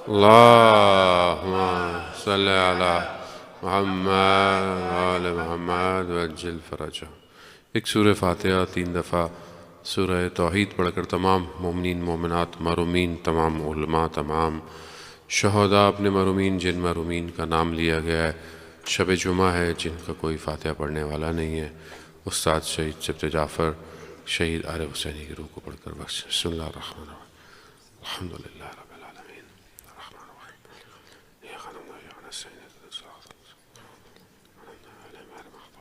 اللہم صلی علی محمد وآل محمد وعجل فرجہ۔ ایک سورہ فاتحہ 3 دفعہ سورہ توحید پڑھ کر تمام مومنین مومنات محرومین، تمام علماء، تمام شہداء، اپنے محرومین جن محرومین کا نام لیا گیا ہے، شب جمعہ ہے جن کا کوئی فاتحہ پڑھنے والا نہیں ہے، استاد شہید سبت جعفر شہید عارف حسینی کی روح کو پڑھ کر بخش۔ بسم اللہ الرحمن الرحیم، الحمدللہ رب العالمین الرحمن الرحیم یا خانم یا نسین بسم اللہ الرحمن الرحیم۔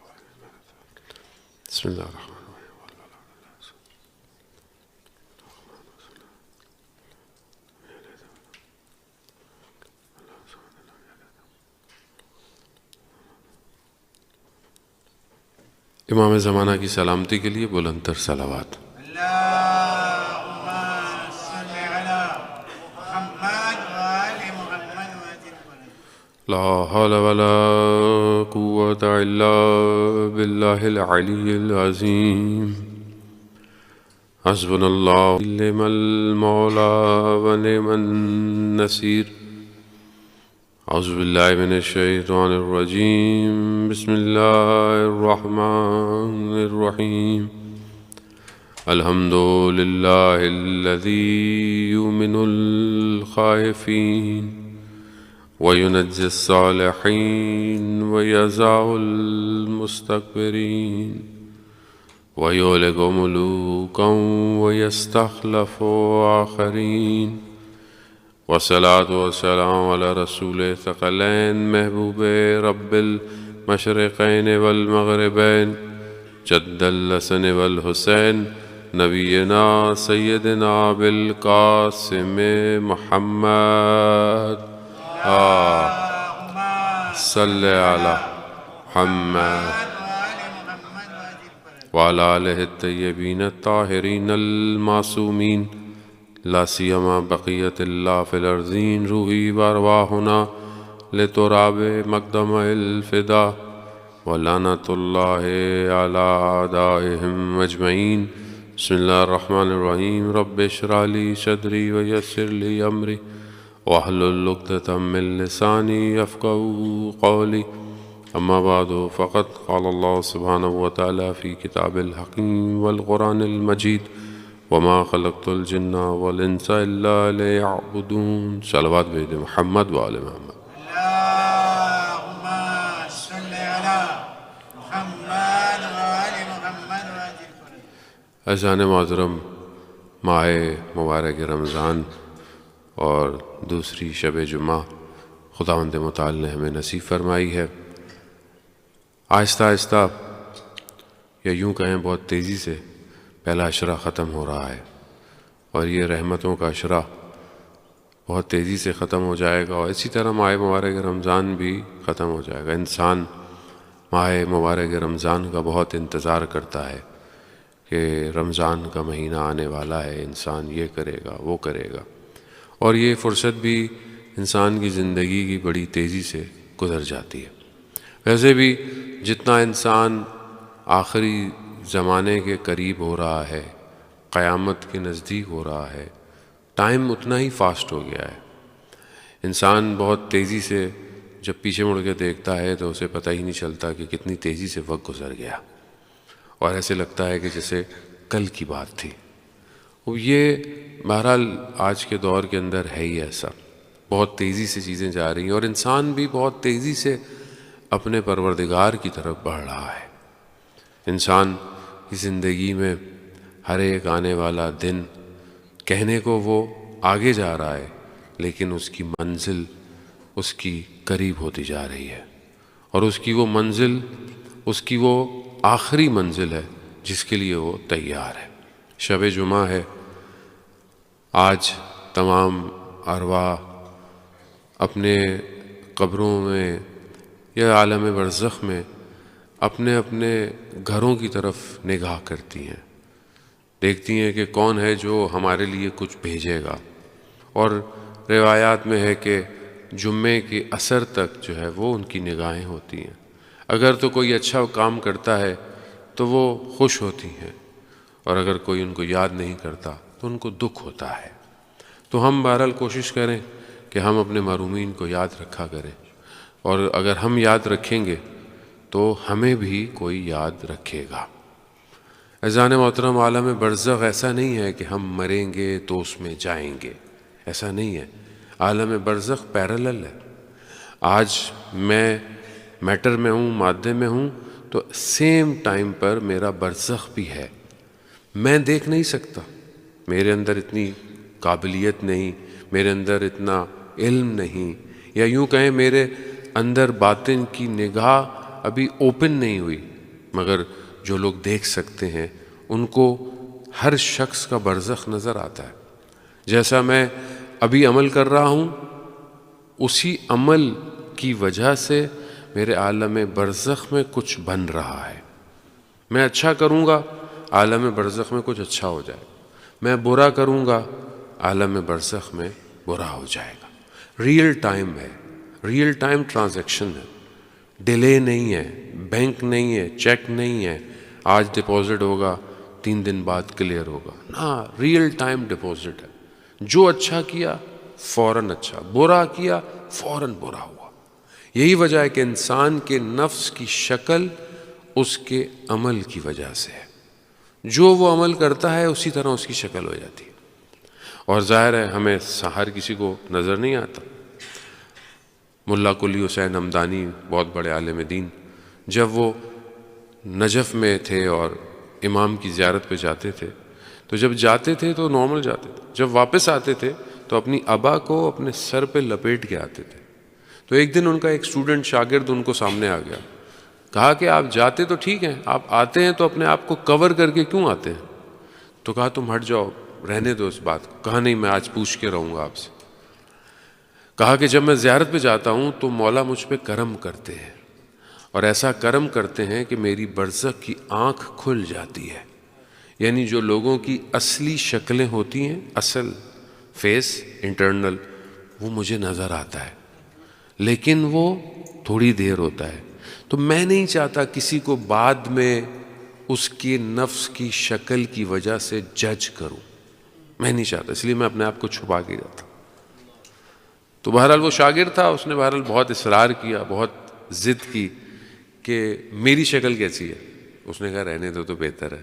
امام زمانہ کی سلامتی کے لیے بلند تر صلوات۔ اللهم صل على محمد وآل محمد وسلم۔ لا حول ولا قوة إلا بالله العلي العظيم حسبنا الله ونعم المولى ونعم النصير۔ اعوذ باللہ من الشیطان الرجیم، بسم اللہ الرحمن الرحیم۔ الحمد للہ الذی یؤمن الخائفین وینجی الصالحین ویزع المستکبرین ویہلک ملوکا ویستخلف آخرین۔ والصلاة والسلام على رسول ثقلین محبوب رب المشرقین والمغربین جد الحسن والحسین نبینا سیدنا بالقاسم محمد صلی علی محمد وعلى آلہ الطیبین الطاہرین المعصومین لا سیما بقیت اللہ فی الارضین روحی وارواحنا لتراب مقدم الفدا ولعنت اللہ علی اعدائہم اجمعین۔ بسم اللہ الرحمن الرحیم۔ رب اشرح لی صدری ویسر لی امری واحلل عقدۃ من لسانی یفقہوا قولی۔ اما بعد فقد قال اللہ سبحانہ وتعالی فی کتاب الحکیم والقرآن المجید وما خلقت الجن والانس الا ليعبدون۔ صلوات بھیج محمد وآل محمد۔ اللهم صل على محمد وآل محمد وسلم۔ عزیزان معظرم، ماہ مبارک رمضان اور دوسری شب جمعہ خداوند متعال نے ہمیں نصیب فرمائی ہے۔ آہستہ آہستہ یا یوں کہیں بہت تیزی سے پہلا عشرہ ختم ہو رہا ہے، اور یہ رحمتوں کا عشرہ بہت تیزی سے ختم ہو جائے گا، اور اسی طرح ماہ مبارک رمضان بھی ختم ہو جائے گا۔ انسان ماہ مبارک رمضان کا بہت انتظار کرتا ہے کہ رمضان کا مہینہ آنے والا ہے، انسان یہ کرے گا وہ کرے گا، اور یہ فرصت بھی انسان کی زندگی کی بڑی تیزی سے گزر جاتی ہے۔ ویسے بھی جتنا انسان آخری زمانے کے قریب ہو رہا ہے، قیامت کے نزدیک ہو رہا ہے، ٹائم اتنا ہی فاسٹ ہو گیا ہے۔ انسان بہت تیزی سے جب پیچھے مڑ کے دیکھتا ہے تو اسے پتہ ہی نہیں چلتا کہ کتنی تیزی سے وقت گزر گیا، اور ایسے لگتا ہے کہ جیسے کل کی بات تھی۔ یہ بہرحال آج کے دور کے اندر ہے ہی ایسا، بہت تیزی سے چیزیں جا رہی ہیں، اور انسان بھی بہت تیزی سے اپنے پروردگار کی طرف بڑھ رہا ہے۔ انسان کی زندگی میں ہر ایک آنے والا دن کہنے کو وہ آگے جا رہا ہے، لیکن اس کی منزل اس کی قریب ہوتی جا رہی ہے، اور اس کی وہ منزل اس کی وہ آخری منزل ہے جس کے لیے وہ تیار ہے۔ شب جمعہ ہے۔ آج تمام ارواح اپنے قبروں میں یا عالم برزخ میں اپنے اپنے گھروں کی طرف نگاہ کرتی ہیں، دیکھتی ہیں کہ کون ہے جو ہمارے لیے کچھ بھیجے گا، اور روایات میں ہے کہ جمعے کے عصر تک جو ہے وہ ان کی نگاہیں ہوتی ہیں۔ اگر تو کوئی اچھا کام کرتا ہے تو وہ خوش ہوتی ہیں، اور اگر کوئی ان کو یاد نہیں کرتا تو ان کو دکھ ہوتا ہے۔ تو ہم بہرحال کوشش کریں کہ ہم اپنے مرحومین کو یاد رکھا کریں، اور اگر ہم یاد رکھیں گے تو ہمیں بھی کوئی یاد رکھے گا۔ عزیزان محترم، عالم برزخ ایسا نہیں ہے کہ ہم مریں گے تو اس میں جائیں گے، ایسا نہیں ہے۔ عالم برزخ پیرالل ہے۔ آج میں میٹر میں ہوں، مادے میں ہوں، تو سیم ٹائم پر میرا برزخ بھی ہے۔ میں دیکھ نہیں سکتا، میرے اندر اتنی قابلیت نہیں، میرے اندر اتنا علم نہیں، یا یوں کہیں میرے اندر باطن کی نگاہ ابھی اوپن نہیں ہوئی، مگر جو لوگ دیکھ سکتے ہیں ان کو ہر شخص کا برزخ نظر آتا ہے۔ جیسا میں ابھی عمل کر رہا ہوں، اسی عمل کی وجہ سے میرے عالم برزخ میں کچھ بن رہا ہے۔ میں اچھا کروں گا، عالم برزخ میں کچھ اچھا ہو جائے گا، میں برا کروں گا، عالم برزخ میں برا ہو جائے گا۔ ریئل ٹائم ہے، ریئل ٹائم ٹرانزیکشن ہے، ڈیلے نہیں ہے، بینک نہیں ہے، چیک نہیں ہے، آج ڈپازٹ ہوگا 3 دن بعد کلیئر ہوگا، نا، ریئل ٹائم ڈپازٹ ہے۔ جو اچھا کیا فوراً اچھا، برا کیا فوراً برا ہوا۔ یہی وجہ ہے کہ انسان کے نفس کی شکل اس کے عمل کی وجہ سے ہے، جو وہ عمل کرتا ہے اسی طرح اس کی شکل ہو جاتی ہے۔ اور ظاہر ہے ہمیں ہر کسی کو نظر نہیں آتا۔ ملا کلی حسین ہمدانی، بہت بڑے عالم دین، جب وہ نجف میں تھے اور امام کی زیارت پہ جاتے تھے، تو جب جاتے تھے تو نارمل جاتے تھے، جب واپس آتے تھے تو اپنی ابا کو اپنے سر پہ لپیٹ کے آتے تھے۔ تو ایک دن ان کا ایک اسٹوڈنٹ شاگرد ان کو سامنے آ گیا، کہا کہ آپ جاتے تو ٹھیک ہیں، آپ آتے ہیں تو اپنے آپ کو کور کر کے کیوں آتے ہیں؟ تو کہا تم ہٹ جاؤ، رہنے دو اس بات کو۔ کہا نہیں، میں آج پوچھ کے رہوں گا آپ سے۔ کہا کہ جب میں زیارت پہ جاتا ہوں تو مولا مجھ پہ کرم کرتے ہیں، اور ایسا کرم کرتے ہیں کہ میری برزخ کی آنکھ کھل جاتی ہے، یعنی جو لوگوں کی اصلی شکلیں ہوتی ہیں، اصل فیس انٹرنل، وہ مجھے نظر آتا ہے، لیکن وہ تھوڑی دیر ہوتا ہے۔ تو میں نہیں چاہتا کسی کو بعد میں اس کے نفس کی شکل کی وجہ سے جج کروں، میں نہیں چاہتا، اس لیے میں اپنے آپ کو چھپا کے جاتا۔ تو بہرحال وہ شاگرد تھا، اس نے بہرحال بہت اصرار کیا، بہت ضد کی کہ میری شکل کیسی ہے؟ اس نے کہا رہنے دو تو بہتر ہے۔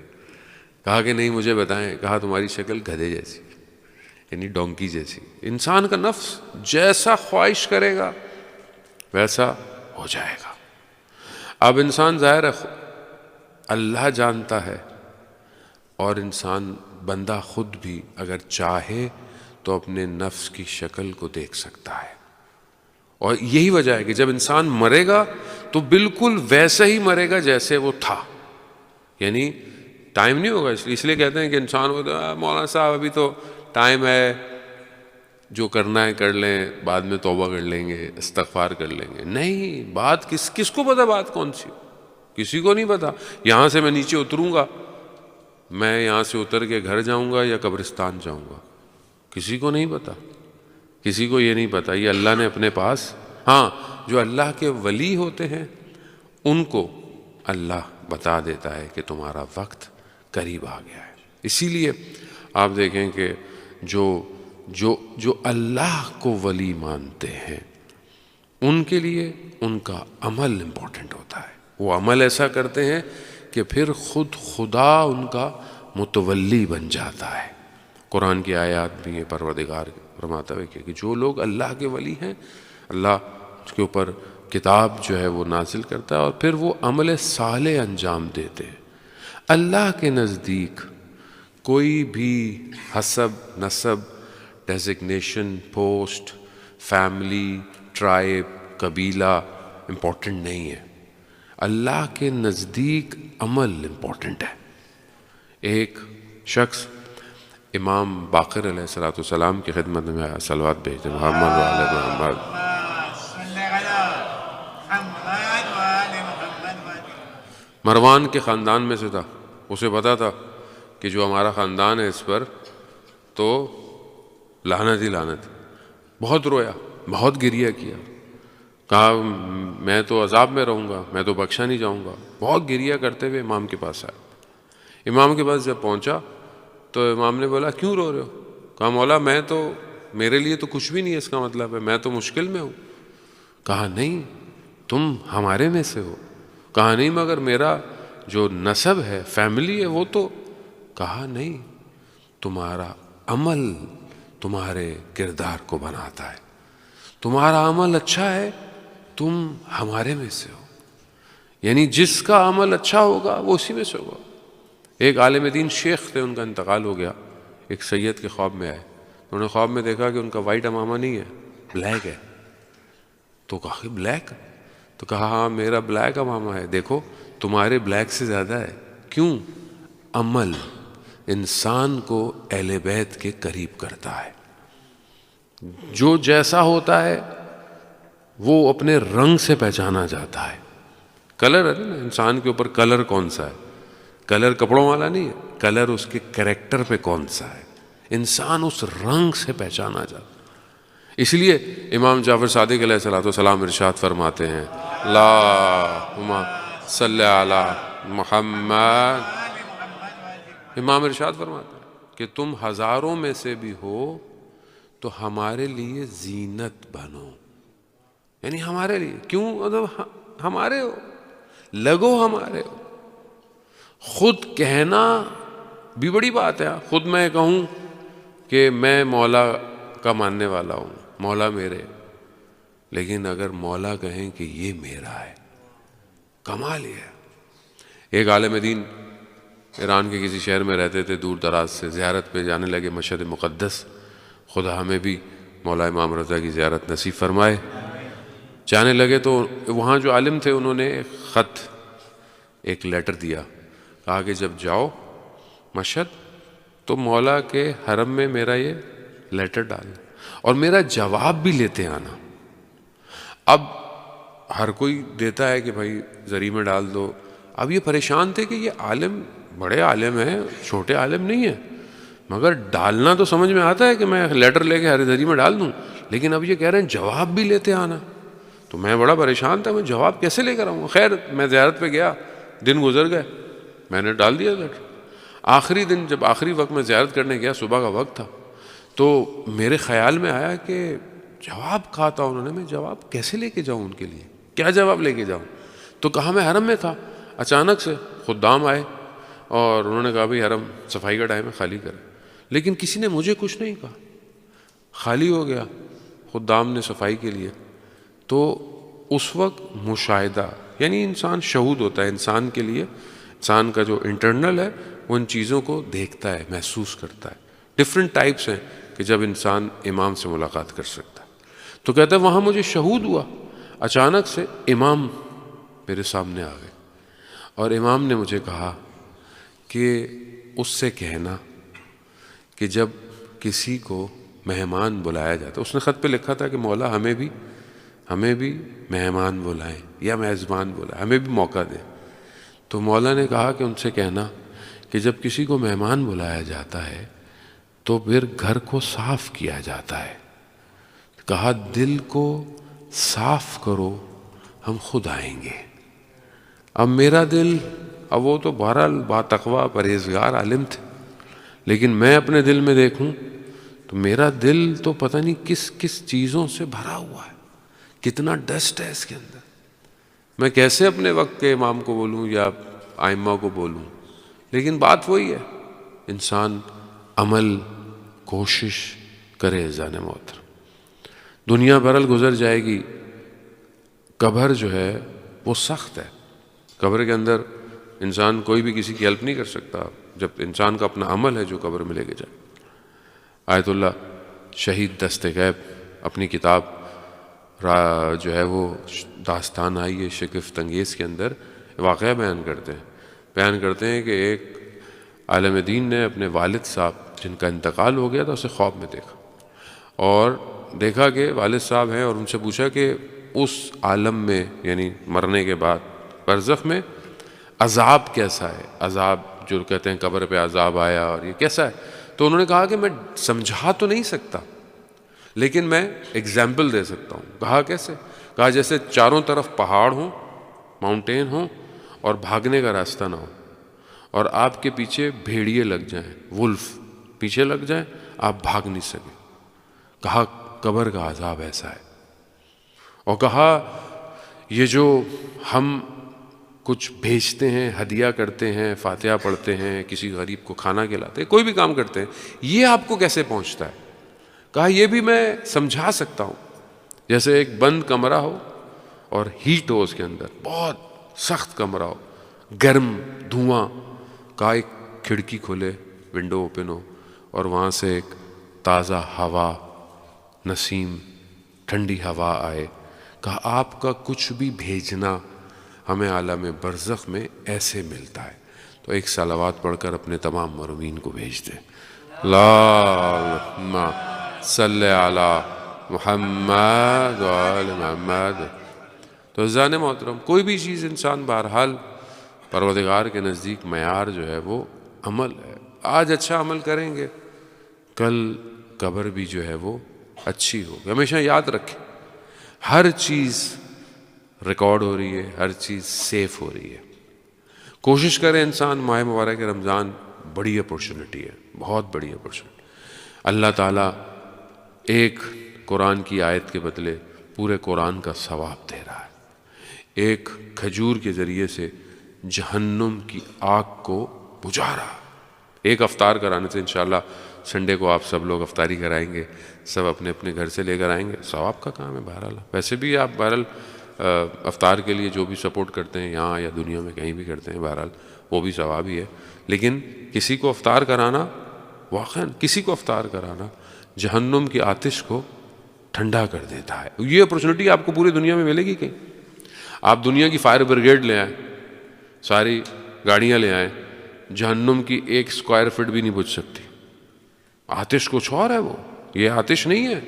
کہا کہ نہیں مجھے بتائیں۔ کہا تمہاری شکل گدھے جیسی، یعنی ڈونکی جیسی۔ انسان کا نفس جیسا خواہش کرے گا ویسا ہو جائے گا۔ اب انسان ظاہر ہے اللہ جانتا ہے، اور انسان بندہ خود بھی اگر چاہے تو اپنے نفس کی شکل کو دیکھ سکتا ہے۔ اور یہی وجہ ہے کہ جب انسان مرے گا تو بالکل ویسا ہی مرے گا جیسے وہ تھا، یعنی ٹائم نہیں ہوگا۔ اس لیے کہتے ہیں کہ انسان کو مولانا صاحب ابھی تو ٹائم ہے، جو کرنا ہے کر لیں، بعد میں توبہ کر لیں گے، استغفار کر لیں گے۔ نہیں، بات کس کو پتا بات کون سی؟ کسی کو نہیں پتا۔ یہاں سے میں نیچے اتروں گا، میں یہاں سے اتر کے گھر جاؤں گا یا قبرستان جاؤں گا، کسی کو نہیں پتا، کسی کو یہ نہیں پتا۔ یہ اللہ نے اپنے پاس، ہاں جو اللہ کے ولی ہوتے ہیں ان کو اللہ بتا دیتا ہے کہ تمہارا وقت قریب آ گیا ہے۔ اسی لیے آپ دیکھیں کہ جو اللہ کو ولی مانتے ہیں ان کے لیے ان کا عمل امپورٹنٹ ہوتا ہے۔ وہ عمل ایسا کرتے ہیں کہ پھر خود خدا ان کا متولی بن جاتا ہے۔ قرآن کی آیات بھی ہیں، پروردگار فرماتا ہے کہ جو لوگ اللہ کے ولی ہیں، اللہ اس کے اوپر کتاب جو ہے وہ نازل کرتا ہے، اور پھر وہ عمل صالح انجام دیتے ہیں۔ اللہ کے نزدیک کوئی بھی حسب، نسب، ڈیزگنیشن، پوسٹ، فیملی، ٹرائب، قبیلہ امپورٹنٹ نہیں ہے۔ اللہ کے نزدیک عمل امپورٹنٹ ہے۔ ایک شخص امام باقر علیہ السلام کی خدمت میں آیا، صلوات بھیجتے محمد و آل محمد۔ مروان کے خاندان میں سے تھا، اسے پتا تھا کہ جو ہمارا خاندان ہے اس پر تو لعنت ہی لعنت۔ بہت رویا، بہت گریہ کیا، کہا میں تو عذاب میں رہوں گا، میں تو بخشا نہیں جاؤں گا۔ بہت گریہ کرتے ہوئے امام کے پاس آیا۔ امام کے پاس جب پہنچا تو امام نے بولا کیوں رو رہے ہو؟ کہا مولا میں تو میرے لیے تو کچھ بھی نہیں ہے، اس کا مطلب ہے میں تو مشکل میں ہوں۔ کہا نہیں، تم ہمارے میں سے ہو۔ کہا نہیں، مگر میرا جو نسب ہے، فیملی ہے، وہ تو۔ کہا نہیں، تمہارا عمل تمہارے کردار کو بناتا ہے، تمہارا عمل اچھا ہے، تم ہمارے میں سے ہو۔ یعنی جس کا عمل اچھا ہوگا وہ اسی میں سے ہوگا۔ ایک عالم دین شیخ تھے، ان کا انتقال ہو گیا، ایک سید کے خواب میں آئے، انہوں نے خواب میں دیکھا کہ ان کا وائٹ امامہ نہیں ہے، بلیک ہے۔ تو کہا کہ بلیک؟ تو کہا ہاں میرا بلیک امامہ ہے، دیکھو تمہارے بلیک سے زیادہ ہے۔ کیوں؟ عمل انسان کو اہل بیت کے قریب کرتا ہے۔ جو جیسا ہوتا ہے وہ اپنے رنگ سے پہچانا جاتا ہے۔ کلر ہے نا، انسان کے اوپر کلر کون سا ہے؟ کلر کپڑوں والا نہیں ہے، کلر اس کے کریکٹر پہ کون سا ہے۔ انسان اس رنگ سے پہچانا جاتا ہے۔ اس لیے امام جعفر صادق علیہ السلام ارشاد فرماتے ہیں، اللہم صلی علی محمد۔ امام ارشاد فرماتے ہیں کہ تم ہزاروں میں سے بھی ہو تو ہمارے لیے زینت بنو، یعنی ہمارے لیے۔ کیوں؟ مطلب ہمارے ہو، لگو ہمارے ہو۔ خود کہنا بھی بڑی بات ہے۔ خود میں کہوں کہ میں مولا کا ماننے والا ہوں، مولا میرے، لیکن اگر مولا کہیں کہ یہ میرا ہے، کمال یہ ہے۔ ایک عالم دین ایران کے کسی شہر میں رہتے تھے، دور دراز سے زیارت پہ جانے لگے، مشہد مقدس۔ خدا ہمیں بھی مولا امام رضا کی زیارت نصیب فرمائے۔ جانے لگے تو وہاں جو عالم تھے انہوں نے خط، ایک لیٹر دیا، کہا کہ جب جاؤ مشہد تو مولا کے حرم میں میرا یہ لیٹر ڈال اور میرا جواب بھی لیتے آنا۔ اب ہر کوئی دیتا ہے کہ بھائی زری میں ڈال دو۔ اب یہ پریشان تھے کہ یہ عالم بڑے عالم ہیں، چھوٹے عالم نہیں ہیں، مگر ڈالنا تو سمجھ میں آتا ہے کہ میں لیٹر لے کے ہر زری میں ڈال دوں، لیکن اب یہ کہہ رہے ہیں جواب بھی لیتے آنا۔ تو میں بڑا پریشان تھا، میں جواب کیسے لے کر آؤں؟ خیر میں زیارت پہ گیا، دن گزر گئے، میں نے ڈال دیا لیٹر۔ آخری دن جب آخری وقت میں زیارت کرنے گیا، صبح کا وقت تھا، تو میرے خیال میں آیا کہ جواب کہا تھا انہوں نے، میں جواب کیسے لے کے جاؤں ان کے لیے، کیا جواب لے کے جاؤں؟ تو کہا میں حرم میں تھا، اچانک سے خدام آئے اور انہوں نے کہا بھائی حرم صفائی کا ٹائم ہے، خالی کریں۔ لیکن کسی نے مجھے کچھ نہیں کہا، خالی ہو گیا خدام نے صفائی کے لیے۔ تو اس وقت مشاہدہ، یعنی انسان شہود ہوتا ہے، انسان کے لیے انسان کا جو انٹرنل ہے وہ ان چیزوں کو دیکھتا ہے، محسوس کرتا ہے۔ ڈفرینٹ ٹائپس ہیں کہ جب انسان امام سے ملاقات کر سکتا ہے۔ تو کہتا ہے وہاں مجھے شہود ہوا، اچانک سے امام میرے سامنے آ گئے اور امام نے مجھے کہا کہ اس سے کہنا کہ جب کسی کو مہمان بلایا جاتا، اس نے خط پہ لکھا تھا کہ مولا ہمیں بھی مہمان بلائیں یا میزبان بلائیں، ہمیں بھی موقع دیں۔ تو مولا نے کہا کہ ان سے کہنا کہ جب کسی کو مہمان بلایا جاتا ہے تو پھر گھر کو صاف کیا جاتا ہے۔ کہا دل کو صاف کرو، ہم خود آئیں گے۔ اب میرا دل، اب وہ تو بہرحال با تقویٰ پرہیزگار عالم تھے، لیکن میں اپنے دل میں دیکھوں تو میرا دل تو پتہ نہیں کس کس چیزوں سے بھرا ہوا ہے، کتنا ڈسٹ ہے اس کے اندر۔ میں کیسے اپنے وقت کے امام کو بولوں یا آئمہ کو بولوں؟ لیکن بات وہی ہے، انسان عمل کوشش کرے۔ اذان محترم، دنیا برل گزر جائے گی، قبر جو ہے وہ سخت ہے۔ قبر کے اندر انسان کوئی بھی کسی کی ہیلپ نہیں کر سکتا، جب انسان کا اپنا عمل ہے جو قبر میں لے کے جائے۔ آیت اللہ شہید دست غیب اپنی کتاب جو ہے وہ داستان آئی ہے شگفت انگیز کے اندر واقعہ بیان کرتے ہیں کہ ایک عالم دین نے اپنے والد صاحب جن کا انتقال ہو گیا تھا اسے خواب میں دیکھا، اور دیکھا کہ والد صاحب ہیں، اور ان سے پوچھا کہ اس عالم میں یعنی مرنے کے بعد برزخ میں عذاب کیسا ہے، عذاب جو کہتے ہیں قبر پہ عذاب آیا اور یہ کیسا ہے؟ تو انہوں نے کہا کہ میں سمجھا تو نہیں سکتا لیکن میں ایگزامپل دے سکتا ہوں۔ کہا کیسے؟ کہا جیسے چاروں طرف پہاڑ ہوں، ماؤنٹین ہوں، اور بھاگنے کا راستہ نہ ہو، اور آپ کے پیچھے بھیڑیے لگ جائیں، ولف پیچھے لگ جائیں، آپ بھاگ نہیں سکیں۔ کہا قبر کا عذاب ایسا ہے، اور کہا یہ جو ہم کچھ بھیجتے ہیں، ہدیہ کرتے ہیں، فاتحہ پڑھتے ہیں، کسی غریب کو کھانا کھلاتے ہیں، کوئی بھی کام کرتے ہیں، یہ آپ کو کیسے پہنچتا ہے؟ کہا یہ بھی میں سمجھا سکتا ہوں، جیسے ایک بند کمرہ ہو اور ہیٹ ہو، اس کے اندر بہت سخت کمرہ ہو، گرم دھواں کا، ایک کھڑکی کھولے، ونڈو اوپن ہو، اور وہاں سے ایک تازہ ہوا، نسیم، ٹھنڈی ہوا آئے۔ کہا آپ کا کچھ بھی بھیجنا ہمیں عالم برزخ میں ایسے ملتا ہے۔ تو ایک صلوات پڑھ کر اپنے تمام مرحومین کو بھیج دیں۔ اللہم صلی علی محمد وآل محمد۔ تو عزیزان محترم، کوئی بھی چیز انسان بہرحال پروردگار کے نزدیک معیار جو ہے وہ عمل ہے۔ آج اچھا عمل کریں گے، کل قبر بھی جو ہے وہ اچھی ہوگی۔ ہمیشہ یاد رکھیں، ہر چیز ریکارڈ ہو رہی ہے، ہر چیز سیف ہو رہی ہے۔ کوشش کرے انسان، ماہ مبارک رمضان بڑی اپورچونٹی ہے، بہت بڑی اپورچونٹی۔ اللہ تعالیٰ ایک قرآن کی آیت کے بدلے پورے قرآن کا ثواب دے رہا ہے۔ ایک کھجور کے ذریعے سے جہنم کی آگ کو بجھا رہا ہے۔ ایک افطار کرانے سے انشاءاللہ سنڈے کو آپ سب لوگ افطاری کرائیں گے، سب اپنے اپنے گھر سے لے کر آئیں گے، ثواب کا کام ہے۔ بہرحال ویسے بھی آپ بہرحال افطار کے لیے جو بھی سپورٹ کرتے ہیں یہاں یا دنیا میں کہیں بھی کرتے ہیں، بہرحال وہ بھی ثواب ہی ہے۔ لیکن کسی کو افطار کرانا، واقعاً کسی کو افطار کرانا جہنم کی آتش کو ٹھنڈا کر دیتا ہے۔ یہ اپورچونٹی آپ کو پوری دنیا میں ملے گی کہیں؟ آپ دنیا کی فائر بریگیڈ لے آئیں، ساری گاڑیاں لے آئیں، جہنم کی 1 اسکوائر فٹ بھی نہیں بجھ سکتی۔ آتش کچھ اور ہے، وہ یہ آتش نہیں ہے۔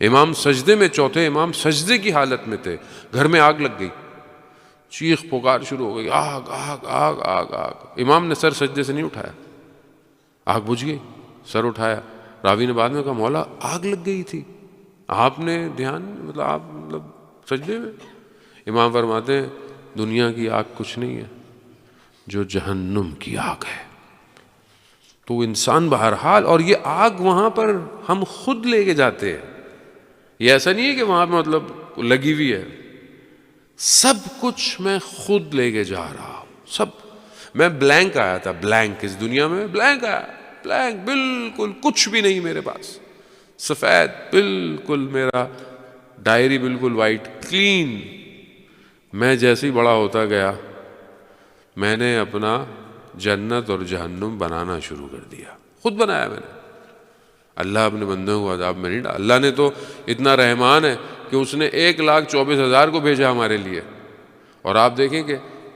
امام سجدے میں، چوتھے امام سجدے کی حالت میں تھے، گھر میں آگ لگ گئی، چیخ پکار شروع ہو گئی، آگ آگ آگ آگ آگ۔ امام نے سر سجدے سے نہیں اٹھایا، آگ بجھ گئی، سر اٹھایا، راوی نے بعد میں کہا مولا آگ لگ گئی تھی، آپ نے دھیان، آپ سجدے میں۔ امام فرماتے ہیں دنیا کی آگ کچھ نہیں ہے جو جہنم کی آگ ہے۔ تو انسان بہرحال، اور یہ آگ وہاں پر ہم خود لے کے جاتے ہیں، یہ ایسا نہیں ہے کہ وہاں پہ لگی ہوئی ہے، سب کچھ میں خود لے کے جا رہا ہوں، سب۔ میں بلینک آیا تھا، بلینک، اس دنیا میں بلینک آیا، بلینک، بالکل کچھ بھی نہیں میرے پاس، سفید بالکل، میرا ڈائری بالکل وائٹ کلین۔ میں جیسے ہی بڑا ہوتا گیا، میں نے اپنا جنت اور جہنم بنانا شروع کر دیا، خود بنایا میں نے۔ اللہ اپنے بندوں کو عذاب میں نہیں ڈالا۔ اللہ نے تو اتنا رحمان ہے کہ اس نے 1,24,000 کو بھیجا ہمارے لیے۔ اور آپ دیکھیں کہ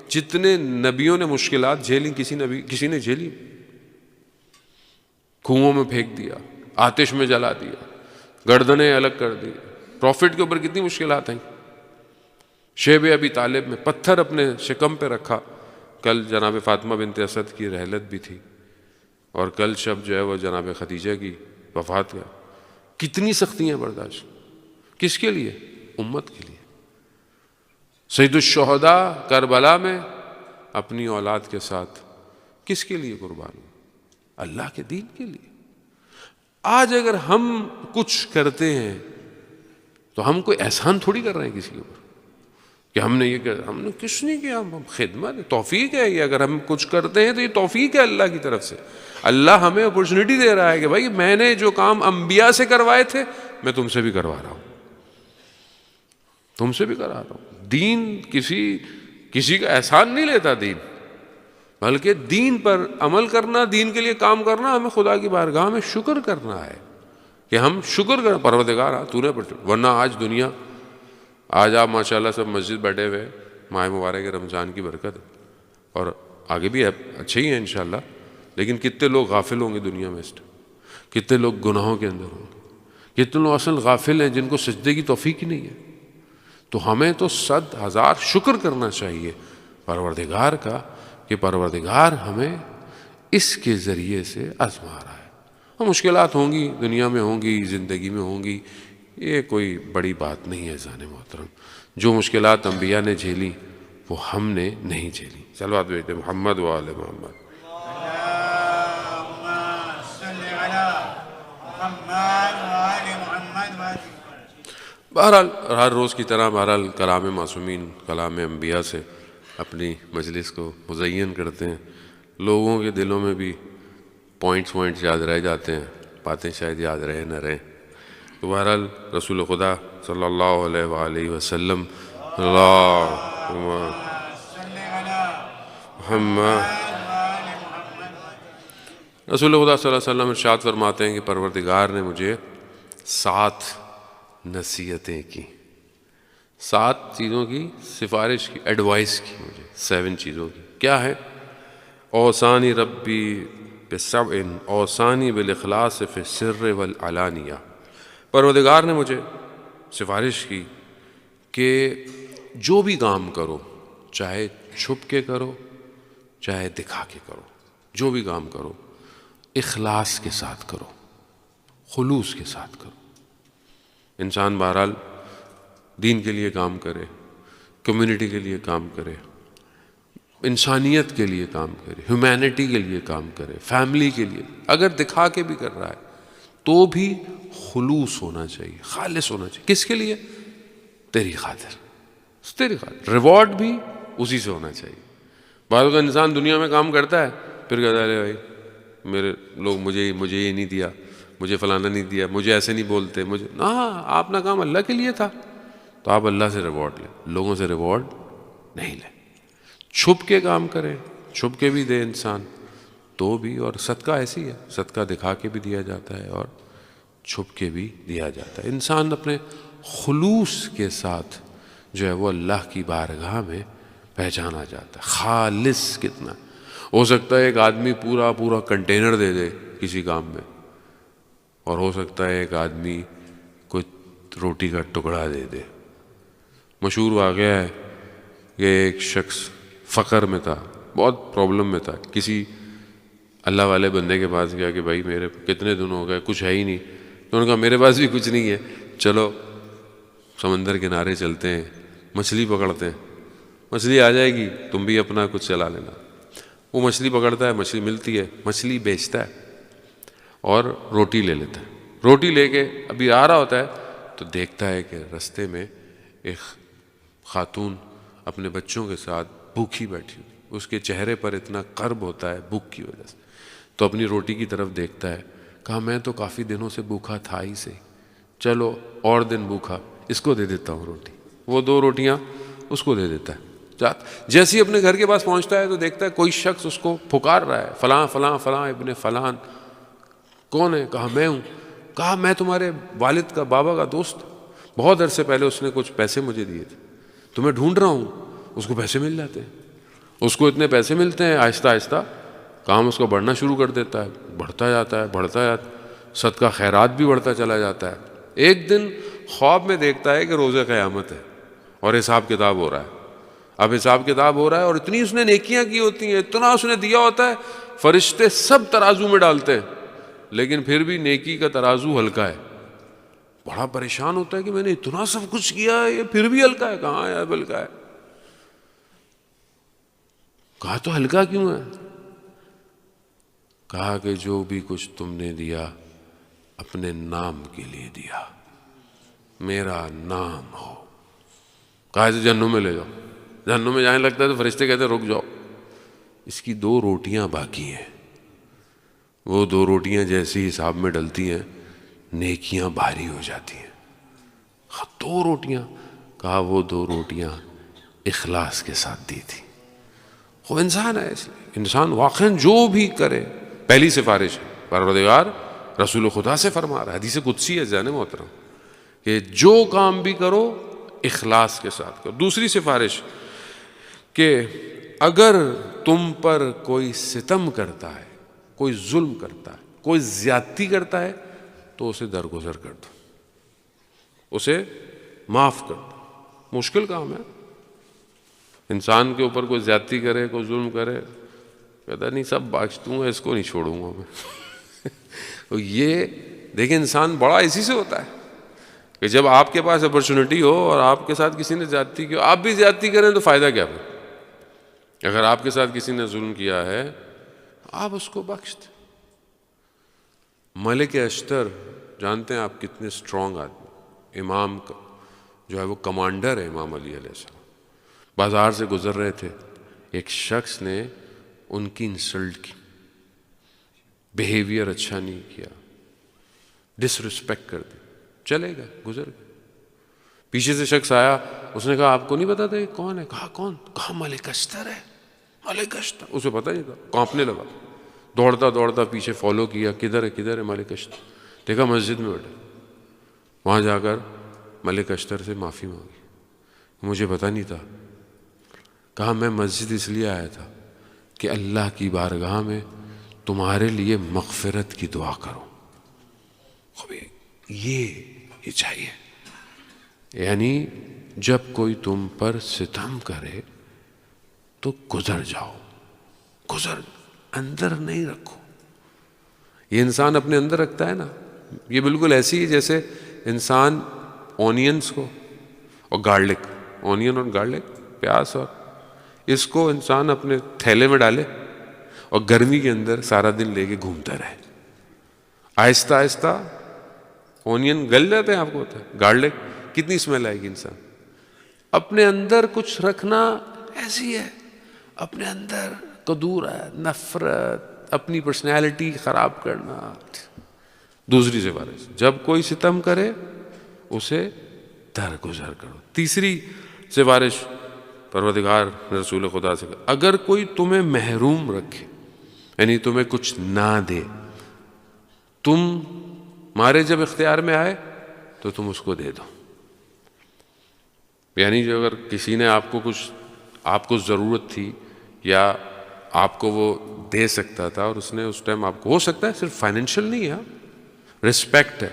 جتنے نبیوں نے مشکلات جھیلی، کسی نے جھیلی؟ کنوؤں میں پھینک دیا، آتش میں جلا دیا، گردنیں الگ کر دی، پروفٹ کے اوپر کتنی مشکلات ہیں۔ شیب ابی طالب میں پتھر اپنے شکم پہ رکھا۔ کل جناب فاطمہ بنت اسد کی رحلت بھی تھی، اور کل شب جو ہے وہ جناب خدیجہ کی وفات کا۔ کتنی سختیاں برداشت، کس کے لیے؟ امت کے لیے۔ سید الشہداء کربلا میں اپنی اولاد کے ساتھ کس کے لیے قربان ہوئے؟ اللہ کے دین کے لیے۔ آج اگر ہم کچھ کرتے ہیں تو ہم کوئی احسان تھوڑی کر رہے ہیں کسی کے اوپر کہ ہم نے یہ کیا، ہم نے کچھ نہیں کیا، ہم خدمت، توفیق ہے یہ۔ اگر ہم کچھ کرتے ہیں تو یہ توفیق ہے اللہ کی طرف سے۔ اللہ ہمیں اپورچونٹی دے رہا ہے کہ بھائی میں نے جو کام انبیاء سے کروائے تھے میں تم سے بھی کروا رہا ہوں، تم سے بھی کرا رہا ہوں۔ دین کسی کا احسان نہیں لیتا دین، بلکہ دین پر عمل کرنا، دین کے لیے کام کرنا، ہمیں خدا کی بارگاہ میں شکر کرنا ہے کہ ہم شکر کریں، پروردگار تو نے۔ ورنہ آج آپ ماشاءاللہ سب مسجد بیٹھے ہوئے، ماہ مبارک رمضان کی برکت، اور آگے بھی اچھے ہی ہیں انشاءاللہ، لیکن کتنے لوگ غافل ہوں گے دنیا میں اس ٹائم، کتنے لوگ گناہوں کے اندر ہوں گے، کتنے لوگ اصل غافل ہیں جن کو سجدے کی توفیق ہی نہیں ہے۔ تو ہمیں تو 100,000 شکر کرنا چاہیے پروردگار کا کہ پروردگار ہمیں اس کے ذریعے سے آزما رہا ہے۔ اور مشکلات ہوں گی، دنیا میں ہوں گی، زندگی میں ہوں گی، یہ کوئی بڑی بات نہیں ہے عزیزان محترم۔ جو مشکلات انبیاء نے جھیلی وہ ہم نے نہیں جھیلی۔ صلوات بھیجتے محمد و آل محمد۔ اللهم صل على محمد وآل محمد۔ محمد وآل محمد. بہرحال ہر روز کی طرح بہرحال کلام معصومین، کلام انبیاء سے اپنی مجلس کو مزین کرتے ہیں. لوگوں کے دلوں میں بھی پوائنٹس یاد رہ جاتے ہیں، باتیں شاید یاد رہے نہ رہیں. تو بہرحال رسول خدا صلی اللہ علیہ وآلہ وسلم، اللہم صلی علی محمد. وآل محمد. رسول خدا صلی اللہ علیہ وسلم ارشاد فرماتے ہیں کہ پروردگار نے مجھے 7 نصیحتیں کی، 7 چیزوں کی سفارش کی، ایڈوائس کی مجھے 7 چیزوں کی. کیا ہے؟ اوصانی ربی بسبع اوصانی بالاخلاص فی السر والعلانیہ. پروردگار نے مجھے سفارش کی کہ جو بھی کام کرو، چاہے چھپ کے کرو چاہے دکھا کے کرو، جو بھی کام کرو اخلاص کے ساتھ کرو، خلوص کے ساتھ کرو. انسان بہرحال دین کے لیے کام کرے، کمیونٹی کے لیے کام کرے، انسانیت کے لیے کام کرے، ہیومینٹی کے لیے کام کرے، فیملی کے لیے. اگر دکھا کے بھی کر رہا ہے تو بھی خلوص ہونا چاہیے، خالص ہونا چاہیے. کس کے لیے؟ تیری خاطر، تیری خاطر. ریوارڈ بھی اسی سے ہونا چاہیے. بعض کا انسان دنیا میں کام کرتا ہے پھر کہتا ہے بھائی میرے لوگ مجھے یہ نہیں دیا، مجھے فلانا نہیں دیا، مجھے ایسے نہیں بولتے، مجھے. ہاں، آپ نا کام اللہ کے لیے تھا تو آپ اللہ سے ریوارڈ لیں، لوگوں سے ریوارڈ نہیں لیں. چھپ کے کام کریں، چھپ کے بھی دے انسان تو بھی. اور صدقہ ایسی ہے، صدقہ دکھا کے بھی دیا جاتا ہے اور چھپ کے بھی دیا جاتا ہے. انسان اپنے خلوص کے ساتھ جو ہے وہ اللہ کی بارگاہ میں پہچانا جاتا ہے. خالص کتنا ہو سکتا ہے؟ ایک آدمی پورا کنٹینر دے دے کسی کام میں، اور ہو سکتا ہے ایک آدمی کوئی روٹی کا ٹکڑا دے دے. مشہور واقعہ ہے کہ ایک شخص فقر میں تھا، بہت پرابلم میں تھا. کسی اللہ والے بندے کے پاس گیا کہ بھائی میرے کتنے دن ہو گئے کچھ ہے ہی نہیں. تو انہوں نے کہا میرے پاس بھی کچھ نہیں ہے، چلو سمندر کنارے چلتے ہیں، مچھلی پکڑتے ہیں، مچھلی آ جائے گی تم بھی اپنا کچھ چلا لینا. وہ مچھلی پکڑتا ہے، مچھلی ملتی ہے، مچھلی بیچتا ہے اور روٹی لے لیتا ہے. روٹی لے کے ابھی آ رہا ہوتا ہے تو دیکھتا ہے کہ رستے میں ایک خاتون اپنے بچوں کے ساتھ بھوکھی بیٹھی ہوئی. اس کے چہرے پر اتنا کرب ہوتا ہے بھوک کی وجہ سے. تو اپنی روٹی کی طرف دیکھتا ہے، کہا میں تو کافی دنوں سے بھوکھا تھا ہی سے، چلو اور دن بھوکھا، اس کو دے دیتا ہوں روٹی. وہ 2 روٹیاں اس کو دے دیتا ہے. جیسے ہی اپنے گھر کے پاس پہنچتا ہے تو دیکھتا ہے کوئی شخص اس کو پکار رہا ہے، فلاں فلاں فلاں ابن فلان. کون ہے؟ کہا میں ہوں. کہا میں تمہارے والد کا، بابا کا دوست، بہت عرصے پہلے اس نے کچھ پیسے مجھے دیے تھے، تمہیں ڈھونڈ رہا ہوں. اس کو پیسے مل جاتے ہیں، اس کو اتنے پیسے ملتے ہیں، آہستہ آہستہ کام اس کو بڑھنا شروع کر دیتا ہے، بڑھتا جاتا ہے، صدقہ خیرات بھی بڑھتا چلا جاتا ہے. ایک دن خواب میں دیکھتا ہے کہ روز قیامت ہے اور حساب کتاب ہو رہا ہے. اب حساب کتاب ہو رہا ہے اور اتنی اس نے نیکیاں کی ہوتی ہیں، اتنا اس نے دیا ہوتا ہے، فرشتے سب ترازو میں ڈالتے ہیں لیکن پھر بھی نیکی کا ترازو ہلکا ہے. بڑا پریشان ہوتا ہے کہ میں نے اتنا سب کچھ کیا ہے یہ پھر بھی ہلکا ہے. کہاں ہے اب ہلکا ہے؟ کہا تو ہلکا کیوں ہے؟ کہا کہ جو بھی کچھ تم نے دیا اپنے نام کے لیے دیا، میرا نام ہو. کہا اسے جہنم میں لے جاؤ. جہنم میں جانے لگتا ہے تو فرشتے کہتے ہیں رک جاؤ، اس کی 2 روٹیاں باقی ہیں. وہ 2 روٹیاں جیسی حساب میں ڈلتی ہیں نیکیاں بھاری ہو جاتی ہیں. 2 روٹیاں. کہا وہ 2 روٹیاں اخلاص کے ساتھ دی تھی. وہ انسان ہے، اس لیے انسان واقعاً جو بھی کرے، پہلی سفارش ہے پروردگار رسول خدا سے فرما رہا ہے، حدیث قدسی ہے ذہن محترم، کہ جو کام بھی کرو اخلاص کے ساتھ کرو. دوسری سفارش کہ اگر تم پر کوئی ستم کرتا ہے، کوئی ظلم کرتا ہے، کوئی زیادتی کرتا ہے تو اسے درگزر کر دو، اسے معاف کر دو. مشکل کام ہے. انسان کے اوپر کوئی زیادتی کرے، کوئی ظلم کرے، کہتا نہیں سب بخش دوں گا، اس کو نہیں چھوڑوں گا میں. یہ دیکھیں انسان بڑا اسی سے ہوتا ہے کہ جب آپ کے پاس اپرچونٹی ہو اور آپ کے ساتھ کسی نے زیادتی کی، آپ بھی زیادتی کریں تو فائدہ کیا ہے؟ اگر آپ کے ساتھ کسی نے ظلم کیا ہے آپ اس کو بخش دیں. ملک اشتر جانتے ہیں آپ کتنے اسٹرانگ آدمی، امام کا جو ہے وہ کمانڈر ہے امام علی علیہ السلام، بازار سے گزر رہے تھے، ایک شخص نے ان کی انسلٹ کی، بیہیویئر اچھا نہیں کیا، ڈس رسپیکٹ کر دی، چلے گئے، گزر گئے۔ پیچھے سے شخص آیا، اس نے کہا آپ کو نہیں پتا تھا یہ کون ہے؟ کہا کون؟ کہا ملک اشتر ہے، ملک اشتر۔ اسے پتہ نہیں تھا، کانپنے لگا، دوڑتا دوڑتا پیچھے فالو کیا، کدھر ہے ملک اشتر؟ دیکھا مسجد میں بیٹھا، وہاں جا کر ملک اشتر سے معافی مانگی، مجھے پتہ نہیں تھا۔ کہا میں مسجد اس لیے آیا تھا کہ اللہ کی بارگاہ میں تمہارے لیے مغفرت کی دعا کروں۔ یہ چاہیے، یعنی جب کوئی تم پر ستم کرے تو گزر جاؤ، اندر نہیں رکھو۔ یہ انسان اپنے اندر رکھتا ہے نا، یہ بالکل ایسی ہے جیسے انسان اونینس کو اور گارلک، اونین اور گارلک، پیاز، اور اس کو انسان اپنے تھیلے میں ڈالے اور گرمی کے اندر سارا دن لے کے گھومتا رہے، آہستہ آہستہ اونین گل جاتے ہیں، آپ کو پتا ہے گارلک کتنی اسمیل آئے گی۔ انسان اپنے اندر کچھ رکھنا ایسی ہے، اپنے اندر قدور ہے، نفرت، اپنی پرسنالٹی خراب کرنا۔ دوسری سفارش، جب کوئی ستم کرے اسے درگزر کرو۔ تیسری سفارش پروردگار رسول خدا سے، اگر کوئی تمہیں محروم رکھے، یعنی تمہیں کچھ نہ دے، تمہارے جب اختیار میں آئے تو تم اس کو دے دو۔ یعنی جو اگر کسی نے آپ کو ضرورت تھی یا آپ کو وہ دے سکتا تھا اور اس نے اس ٹائم آپ کو، ہو سکتا ہے صرف فائنینشیل نہیں ہے، رسپیکٹ ہے،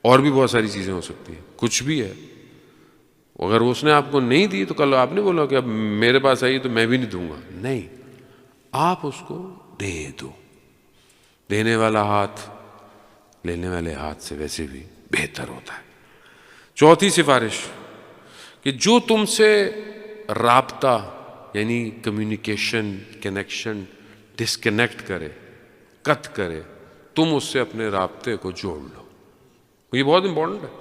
اور بھی بہت ساری چیزیں ہو سکتی ہیں، کچھ بھی ہے، اگر اس نے آپ کو نہیں دی تو کل آپ نے بولا کہ اب میرے پاس آئی تو میں بھی نہیں دوں گا، نہیں، آپ اس کو دے دو۔ دینے والا ہاتھ لینے والے ہاتھ سے ویسے بھی بہتر ہوتا ہے۔ چوتھی سفارش کہ جو تم سے رابطہ یعنی کمیونیکیشن، کنیکشن ڈسکنیکٹ کرے، قطع کرے، تم اس سے اپنے رابطے کو جوڑ لو۔ یہ بہت امپورٹنٹ ہے۔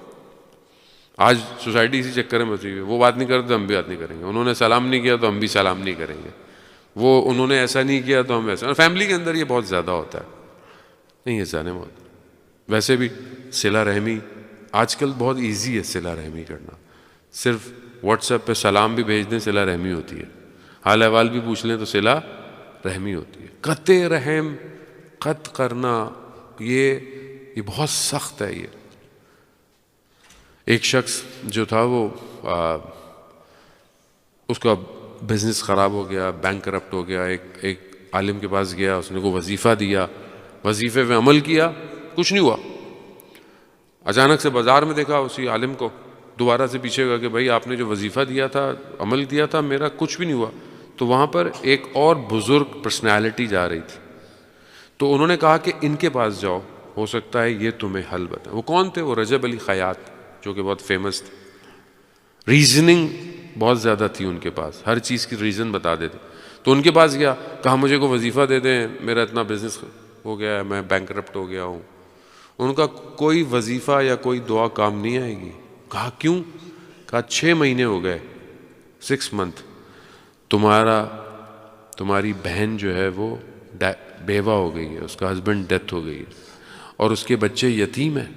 آج سوسائٹی اسی چکر میں پھنسی ہوئی ہے، وہ بات نہیں کرتے تو ہم بھی بات نہیں کریں گے، انہوں نے سلام نہیں کیا تو ہم بھی سلام نہیں کریں گے، وہ انہوں نے ایسا نہیں کیا تو ہم ایسا۔ فیملی کے اندر یہ بہت زیادہ ہوتا ہے، نہیں یہ جانے بہت۔ ویسے بھی صلہ رحمی آج کل بہت ایزی ہے، صلہ رحمی کرنا، صرف واٹس ایپ پہ سلام بھی بھیج دیں صلہ رحمی ہوتی ہے، حال احوال بھی پوچھ لیں تو صلہ رحمی ہوتی ہے۔ قطع رحم، قطع کرنا، یہ بہت سخت ہے۔ یہ ایک شخص جو تھا وہ اس کا بزنس خراب ہو گیا، بینک کرپٹ ہو گیا، ایک عالم کے پاس گیا، اس نے کو وظیفہ دیا، وظیفے پہ عمل کیا، کچھ نہیں ہوا۔ اچانک سے بازار میں دیکھا اسی عالم کو، دوبارہ سے پیچھے گیا کہ بھائی آپ نے جو وظیفہ دیا تھا، عمل دیا تھا، میرا کچھ بھی نہیں ہوا۔ تو وہاں پر ایک اور بزرگ پرسنالٹی جا رہی تھی، تو انہوں نے کہا کہ ان کے پاس جاؤ، ہو سکتا ہے یہ تمہیں حل بتائیں۔ وہ کون تھے؟ وہ رجب علی خیاط، جو کہ بہت فیمس تھے، ریزننگ بہت زیادہ تھی ان کے پاس، ہر چیز کی ریزن بتا دیتے۔ تو ان کے پاس گیا، کہا مجھے کو وظیفہ دے دیں، میرا اتنا بزنس ہو گیا ہے، میں بینک کرپٹ ہو گیا ہوں۔ ان کا کوئی وظیفہ یا کوئی دعا کام نہیں آئے گی۔ کہا کیوں؟ کہا 6 مہینے ہو گئے، 6 منتھ، تمہاری بہن جو ہے وہ بیوہ ہو گئی ہے، اس کا ہسبینڈ ڈیتھ ہو گئی ہے اور اس کے بچے یتیم ہیں،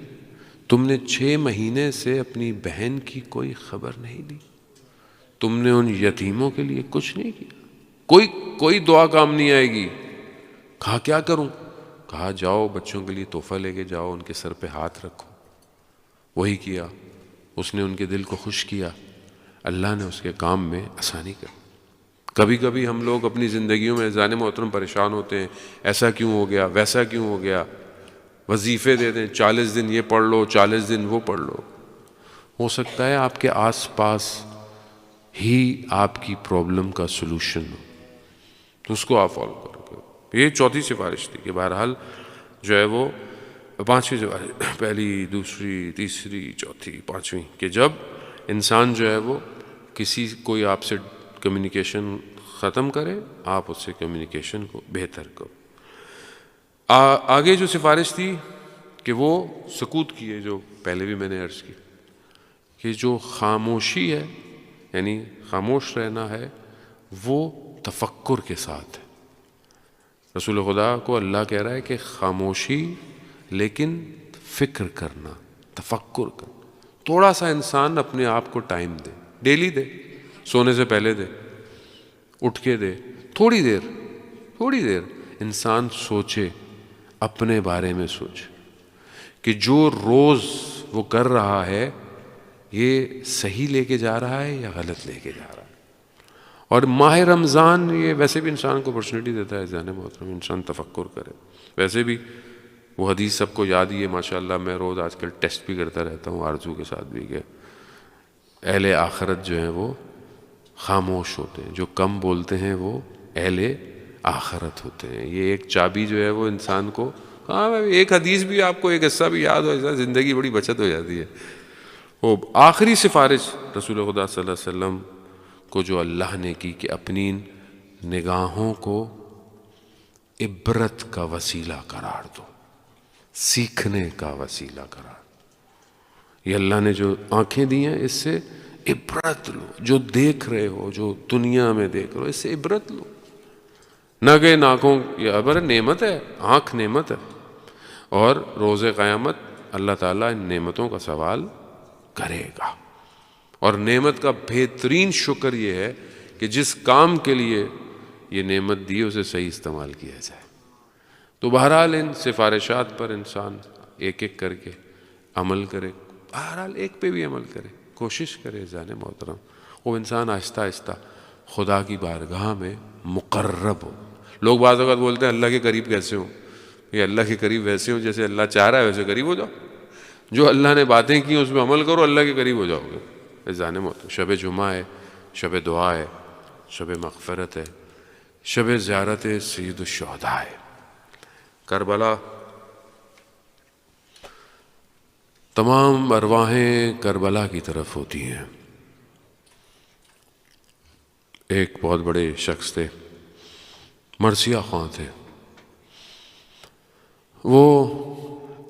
تم نے 6 مہینے سے اپنی بہن کی کوئی خبر نہیں لی، تم نے ان یتیموں کے لیے کچھ نہیں کیا، کوئی دعا کام نہیں آئے گی۔ کہا کیا کروں؟ کہا جاؤ بچوں کے لیے تحفہ لے کے جاؤ، ان کے سر پہ ہاتھ رکھو۔ وہی کیا، اس نے ان کے دل کو خوش کیا، اللہ نے اس کے کام میں آسانی کر۔ کبھی کبھی ہم لوگ اپنی زندگیوں میں جان محترم پریشان ہوتے ہیں، ایسا کیوں ہو گیا، ویسا کیوں ہو گیا، وظیفے دے دیں 40 دن یہ پڑھ لو، 40 دن وہ پڑھ لو۔ ہو سکتا ہے آپ کے آس پاس ہی آپ کی پرابلم کا سلوشن ہو، تو اس کو آپ فالو کرو۔ یہ چوتھی سفارش تھی کہ بہرحال جو ہے وہ 5ویں سفارش، پہلی، دوسری، تیسری، چوتھی، 5ویں، کہ جب انسان جو ہے وہ کوئی آپ سے کمیونیکیشن ختم کرے، آپ اس سے کمیونیکیشن کو بہتر کرو۔ آگے جو سفارش تھی کہ وہ سکوت کی ہے، جو پہلے بھی میں نے عرض کی کہ جو خاموشی ہے یعنی خاموش رہنا ہے وہ تفکر کے ساتھ ہے۔ رسول خدا کو اللہ کہہ رہا ہے کہ خاموشی لیکن فکر کرنا، تفکر کرنا۔ تھوڑا سا انسان اپنے آپ کو ٹائم دے، ڈیلی دے، سونے سے پہلے دے، اٹھ کے دے، تھوڑی دیر انسان سوچے، اپنے بارے میں سوچے کہ جو روز وہ کر رہا ہے یہ صحیح لے کے جا رہا ہے یا غلط لے کے جا رہا ہے۔ اور ماہ رمضان یہ ویسے بھی انسان کو اپرچونیٹی دیتا ہے ذہن محترم، انسان تفکر کرے۔ ویسے بھی وہ حدیث سب کو یاد ہی ہے ماشاءاللہ، میں روز آج کل ٹیسٹ بھی کرتا رہتا ہوں آرزو کے ساتھ بھی، کہ اہل آخرت جو ہیں وہ خاموش ہوتے ہیں، جو کم بولتے ہیں وہ اہل آخرت ہوتے ہیں۔ یہ ایک چابی جو ہے وہ انسان کو، ہاں ایک حدیث بھی آپ کو ایک حصہ بھی یاد ہو، زندگی بڑی بچت ہو جاتی ہے۔ وہ آخری سفارش رسول خدا صلی اللہ علیہ وسلم کو جو اللہ نے کی کہ اپنی نگاہوں کو عبرت کا وسیلہ قرار دو، سیکھنے کا وسیلہ قرار دو۔ یہ اللہ نے جو آنکھیں دی ہیں اس سے عبرت لو، جو دیکھ رہے ہو، جو دنیا میں دیکھ رہے ہو اس سے عبرت لو، نہ کہ آنکھوں یہ ابر نعمت ہے، آنکھ نعمت ہے، اور روز قیامت اللہ تعالیٰ ان نعمتوں کا سوال کرے گا۔ اور نعمت کا بہترین شکر یہ ہے کہ جس کام کے لیے یہ نعمت دی اسے صحیح استعمال کیا جائے۔ تو بہرحال ان سفارشات پر انسان ایک ایک کر کے عمل کرے، بہرحال ایک پہ بھی عمل کرے، کوشش کرے ذہن محترم، وہ انسان آہستہ آہستہ خدا کی بارگاہ میں مقرب ہو۔ لوگ بعض اوقات بولتے ہیں اللہ کے قریب کیسے ہوں؟ یہ اللہ کے قریب ویسے ہوں جیسے اللہ چاہ رہا ہے ویسے قریب ہو جاؤ، جو اللہ نے باتیں کی اس پہ عمل کرو، اللہ کے قریب ہو جاؤ گے۔ ذہن محترم، شب جمعہ ہے، شب دعا ہے، شب مغفرت ہے، شب زیارت سید الشہداء ہے۔ کربلا، تمام ارواحیں کربلا کی طرف ہوتی ہیں۔ ایک بہت بڑے شخص تھے، مرثیہ خواں تھے، وہ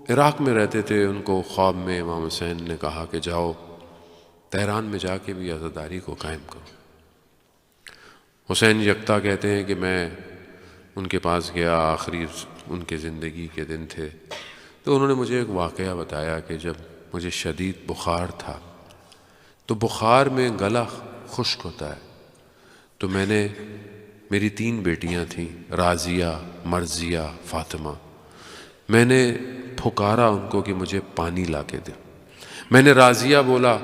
عراق میں رہتے تھے۔ ان کو خواب میں امام حسین نے کہا کہ جاؤ تہران میں جا کے بھی عزاداری کو قائم کرو۔ حسین یکتا کہتے ہیں کہ میں ان کے پاس گیا، آخری ان کے زندگی کے دن تھے، تو انہوں نے مجھے ایک واقعہ بتایا کہ جب مجھے شدید بخار تھا تو بخار میں گلا خشک ہوتا ہے، تو میں نے، میری 3 بیٹیاں تھیں، رازیہ، مرضیہ، فاطمہ، میں نے پھکارا ان کو کہ مجھے پانی لا کے دے۔ میں نے رازیہ بولا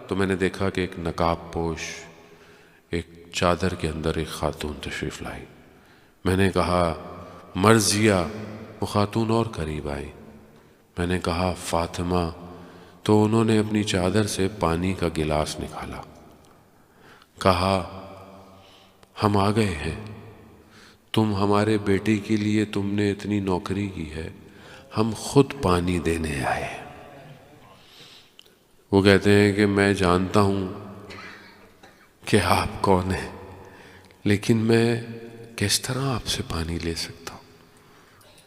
تو میں نے دیکھا کہ ایک نقاب پوش ایک چادر کے اندر ایک خاتون تشریف لائی۔ میں نے کہا مرضیہ، وہ خاتون اور قریب آئی۔ میں نے کہا فاطمہ، تو انہوں نے اپنی چادر سے پانی کا گلاس نکالا، کہا ہم آ گئے ہیں، تم ہمارے بیٹے کے لیے تم نے اتنی نوکری کی ہے، ہم خود پانی دینے آئے۔ وہ کہتے ہیں کہ میں جانتا ہوں کہ آپ کون ہیں، لیکن میں کس طرح آپ سے پانی لے سکتا ہوں؟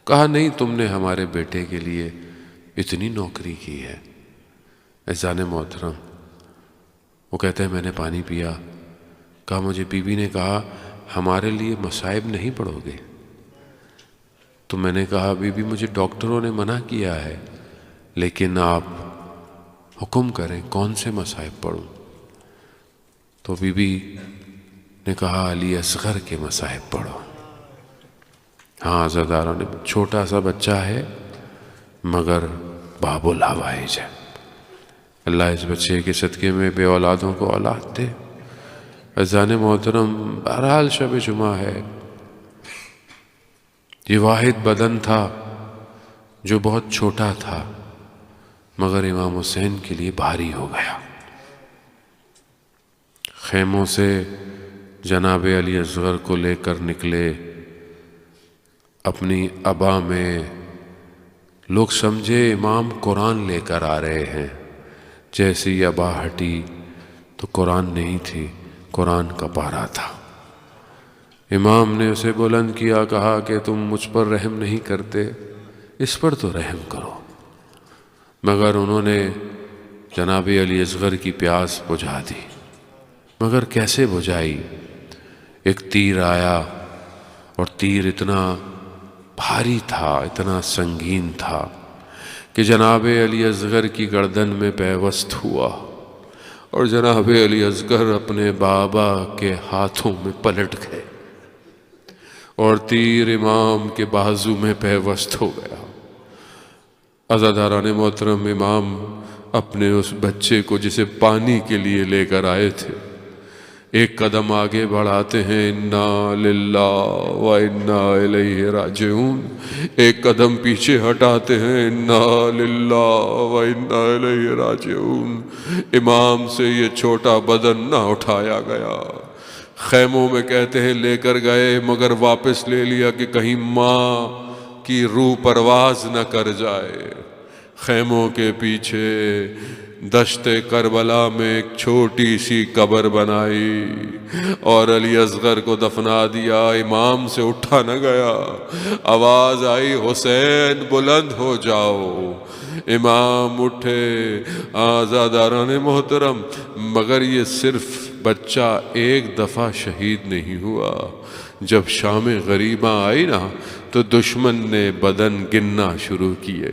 کہا نہیں، تم نے ہمارے بیٹے کے لیے اتنی نوکری کی ہے۔ اذان محترم، وہ کہتے ہیں میں نے پانی پیا، کہا مجھے بی بی نے کہا ہمارے لیے مصائب نہیں پڑھو گے؟ تو میں نے کہا بی بی مجھے ڈاکٹروں نے منع کیا ہے، لیکن آپ حکم کریں کون سے مصائب پڑھوں؟ تو بی بی نے کہا علی اصغر کے مصائب پڑھو۔ ہاں عزاداروں نے، چھوٹا سا بچہ ہے مگر باب الحوائج ہے، اللہ اس بچے کے صدقے میں بے اولادوں کو اولاد دے۔ اذان محترم، بہرحال شب جمعہ ہے، یہ واحد بدن تھا جو بہت چھوٹا تھا مگر امام حسین کے لیے بھاری ہو گیا۔ خیموں سے جناب علی اصغر کو لے کر نکلے، اپنی ابا میں، لوگ سمجھے امام قرآن لے کر آ رہے ہیں، جیسی ابا ہٹی تو قرآن نہیں تھی، قرآن کا پارا تھا۔ امام نے اسے بلند کیا، کہا کہ تم مجھ پر رحم نہیں کرتے، اس پر تو رحم کرو۔ مگر انہوں نے جناب علی اصغر کی پیاس بجھا دی۔ مگر کیسے بجھائی؟ ایک تیر آیا اور تیر اتنا بھاری تھا، اتنا سنگین تھا کہ جناب علی اصغر کی گردن میں پیوست ہوا اور جناب علی اصغر اپنے بابا کے ہاتھوں میں پلٹ گئے اور تیر امام کے بازو میں پیوست ہو گیا۔ عزاداران محترم، امام اپنے اس بچے کو جسے پانی کے لیے لے کر آئے تھے ایک قدم آگے بڑھاتے ہیں، انا للہ و انا الیہ راجعون، ایک قدم پیچھے ہٹاتے ہیں، انا للہ و انا الیہ راجعون۔ امام سے یہ چھوٹا بدن نہ اٹھایا گیا۔ خیموں میں کہتے ہیں لے کر گئے، مگر واپس لے لیا کہ کہیں ماں کی روح پرواز نہ کر جائے۔ خیموں کے پیچھے دشت کربلا میں ایک چھوٹی سی قبر بنائی اور علی اصغر کو دفنا دیا۔ امام سے اٹھا نہ گیا، آواز آئی حسین بلند ہو جاؤ۔ امام اٹھے۔ آزاداران محترم، مگر یہ صرف بچہ ایک دفعہ شہید نہیں ہوا۔ جب شام غریباں آئی نا تو دشمن نے بدن گننا شروع کیے۔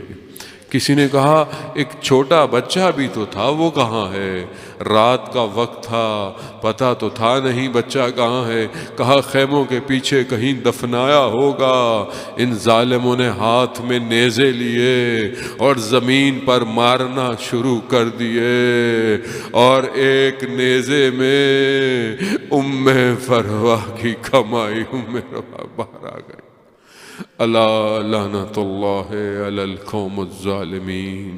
کسی نے کہا ایک چھوٹا بچہ بھی تو تھا، وہ کہاں ہے؟ رات کا وقت تھا، پتہ تو تھا نہیں بچہ کہاں ہے۔ کہا خیموں کے پیچھے کہیں دفنایا ہوگا۔ ان ظالموں نے ہاتھ میں نیزے لیے اور زمین پر مارنا شروع کر دیے اور ایک نیزے میں ام فروا کی کمائی باہر آ گئی۔ الا لعنت اللہ علی القوم الظالمین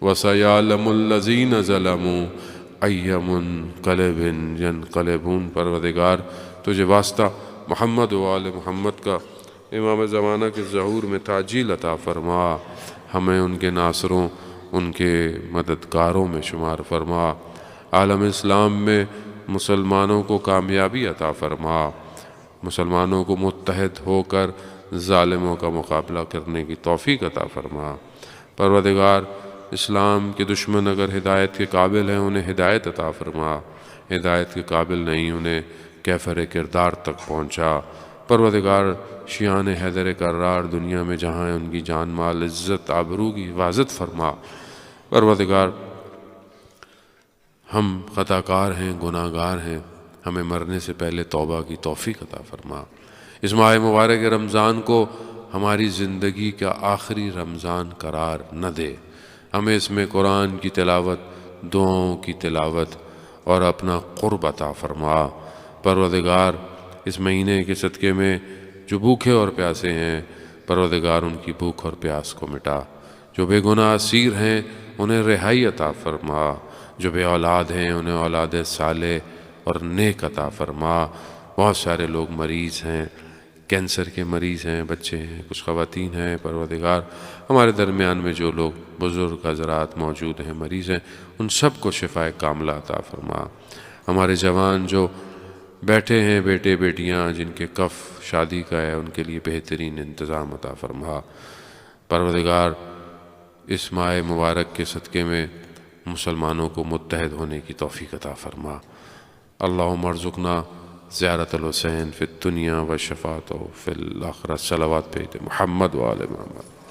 وسیعلم الذین ظلموا ای منقلب ینقلبون۔ پروردگار تجھے واسطہ محمد و آل محمد کا امام زمانہ کے ظہور میں تعجیل عطا فرما، ہمیں ان کے ناصروں، ان کے مددگاروں میں شمار فرما، عالم اسلام میں مسلمانوں کو کامیابی عطا فرما، مسلمانوں کو متحد ہو کر ظالموں کا مقابلہ کرنے کی توفیق عطا فرما۔ پروردگار اسلام کے دشمن اگر ہدایت کے قابل ہیں انہیں ہدایت عطا فرما، ہدایت کے قابل نہیں انہیں کیفر کردار تک پہنچا۔ پروردگار شیعان حیدر کرار دنیا میں جہاں ہیں ان کی جان مال عزت آبرو کی حفاظت فرما۔ پروردگار ہم خطا کار ہیں، گناہ گار ہیں، ہمیں مرنے سے پہلے توبہ کی توفیق عطا فرما۔ اس ماہ مبارک رمضان کو ہماری زندگی کا آخری رمضان قرار نہ دے، ہمیں اس میں قرآن کی تلاوت، دعاؤں کی تلاوت اور اپنا قرب عطا فرما۔ پروردگار اس مہینے کے صدقے میں جو بھوکے اور پیاسے ہیں، پروردگار ان کی بھوک اور پیاس کو مٹا۔ جو بے گناہ اسیر ہیں انہیں رہائی عطا فرما، جو بے اولاد ہیں انہیں اولاد صالح اور نیک عطا فرما۔ بہت سارے لوگ مریض ہیں، کینسر کے مریض ہیں، بچے ہیں، کچھ خواتین ہیں۔ پروردگار ہمارے درمیان میں جو لوگ بزرگ حضرات موجود ہیں، مریض ہیں، ان سب کو شفاء کاملہ عطا فرما۔ ہمارے جوان جو بیٹھے ہیں، بیٹے بیٹیاں جن کے کف شادی کا ہے، ان کے لیے بہترین انتظام عطا فرما۔ پروردگار اس ماہ مبارک کے صدقے میں مسلمانوں کو متحد ہونے کی توفیق عطا فرما۔ اللہم ارزقنا زیارت الحسین فی الدنیا و شفاعتہ فی الآخرہ۔ صلوات پہ محمد و آل محمد۔